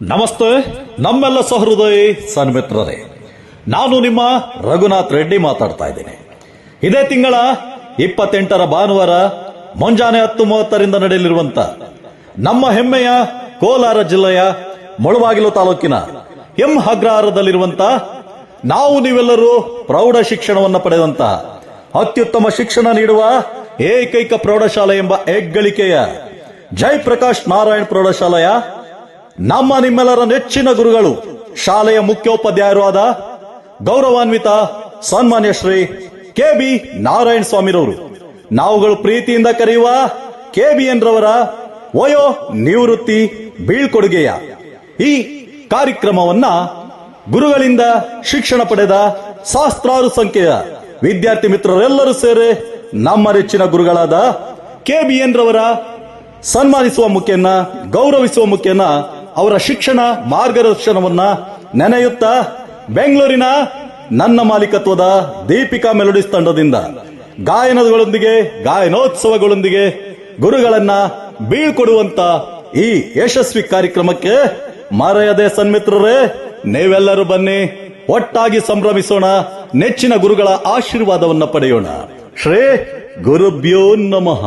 ನಮಸ್ತೆ ನಮ್ಮೆಲ್ಲ ಸಹೃದಯ ಸನ್ಮಿತ್ರರೇ, ನಾನು ನಿಮ್ಮ ರಘುನಾಥ್ ರೆಡ್ಡಿ ಮಾತಾಡ್ತಾ ಇದ್ದೇನೆ. ಇದೇ ತಿಂಗಳ 28ರ ಭಾನುವಾರ ಮುಂಜಾನೆ 10:30ರಿಂದ ನಡೆಯಲಿರುವಂತ ನಮ್ಮ ಹೆಮ್ಮೆಯ ಕೋಲಾರ ಜಿಲ್ಲೆಯ ಮುಳಬಾಗಿಲು ತಾಲೂಕಿನ ಎಂ ಅಗ್ರಹಾರದಲ್ಲಿರುವಂತ ನಾವು ನೀವೆಲ್ಲರೂ ಪ್ರೌಢ ಶಿಕ್ಷಣವನ್ನು ಪಡೆದಂತ ಅತ್ಯುತ್ತಮ ಶಿಕ್ಷಣ ನೀಡುವ ಏಕೈಕ ಪ್ರೌಢಶಾಲೆ ಎಂಬ ಹೆಗ್ಗಳಿಕೆಯ ಜಯಪ್ರಕಾಶ್ ನಾರಾಯಣ್ ಪ್ರೌಢಶಾಲೆಯ ನಮ್ಮ ನಿಮ್ಮೆಲ್ಲರ ನೆಚ್ಚಿನ ಗುರುಗಳು, ಶಾಲೆಯ ಮುಖ್ಯೋಪಾಧ್ಯಾಯರು ಆದ ಗೌರವಾನ್ವಿತ ಸನ್ಮಾನ್ಯ ಶ್ರೀ ಕೆ.ಬಿ. ನಾರಾಯಣ ಸ್ವಾಮಿರವರು, ನಾವುಗಳು ಪ್ರೀತಿಯಿಂದ ಕರೆಯುವ KBN ರವರ ವಯೋ ನಿವೃತ್ತಿ ಬೀಳ್ಕೊಡುಗೆಯ ಈ ಕಾರ್ಯಕ್ರಮವನ್ನ ಗುರುಗಳಿಂದ ಶಿಕ್ಷಣ ಪಡೆದ ಸಹಸ್ರಾರು ಸಂಖ್ಯೆಯ ವಿದ್ಯಾರ್ಥಿ ಮಿತ್ರರೆಲ್ಲರೂ ಸೇರಿ ನಮ್ಮ ನೆಚ್ಚಿನ ಗುರುಗಳಾದ KBN ರವರ ಸನ್ಮಾನಿಸುವ ಮುಖೇನ, ಗೌರವಿಸುವ ಮುಖೇನ ಅವರ ಶಿಕ್ಷಣ ಮಾರ್ಗದರ್ಶನವನ್ನ ನೆನೆಯುತ್ತಾ ಬೆಂಗಳೂರಿನ ನನ್ನ ಮಾಲೀಕತ್ವದ ದೀಪಿಕಾ ಮೆಲೋಡಿಸ್ ತಂಡದಿಂದ ಗಾಯನಗಳೊಂದಿಗೆ, ಗಾಯನೋತ್ಸವಗಳೊಂದಿಗೆ ಗುರುಗಳನ್ನ ಬೀಳ್ಕೊಡುವಂತ ಈ ಯಶಸ್ವಿ ಕಾರ್ಯಕ್ರಮಕ್ಕೆ ಮರೆಯದೆ ಸನ್ಮಿತ್ರರೇ ನೀವೆಲ್ಲರೂ ಬನ್ನಿ, ಒಟ್ಟಾಗಿ ಸಂಭ್ರಮಿಸೋಣ, ನೆಚ್ಚಿನ ಗುರುಗಳ ಆಶೀರ್ವಾದವನ್ನ ಪಡೆಯೋಣ. ಶ್ರೀ ಗುರುಭ್ಯೋ ನಮಃ.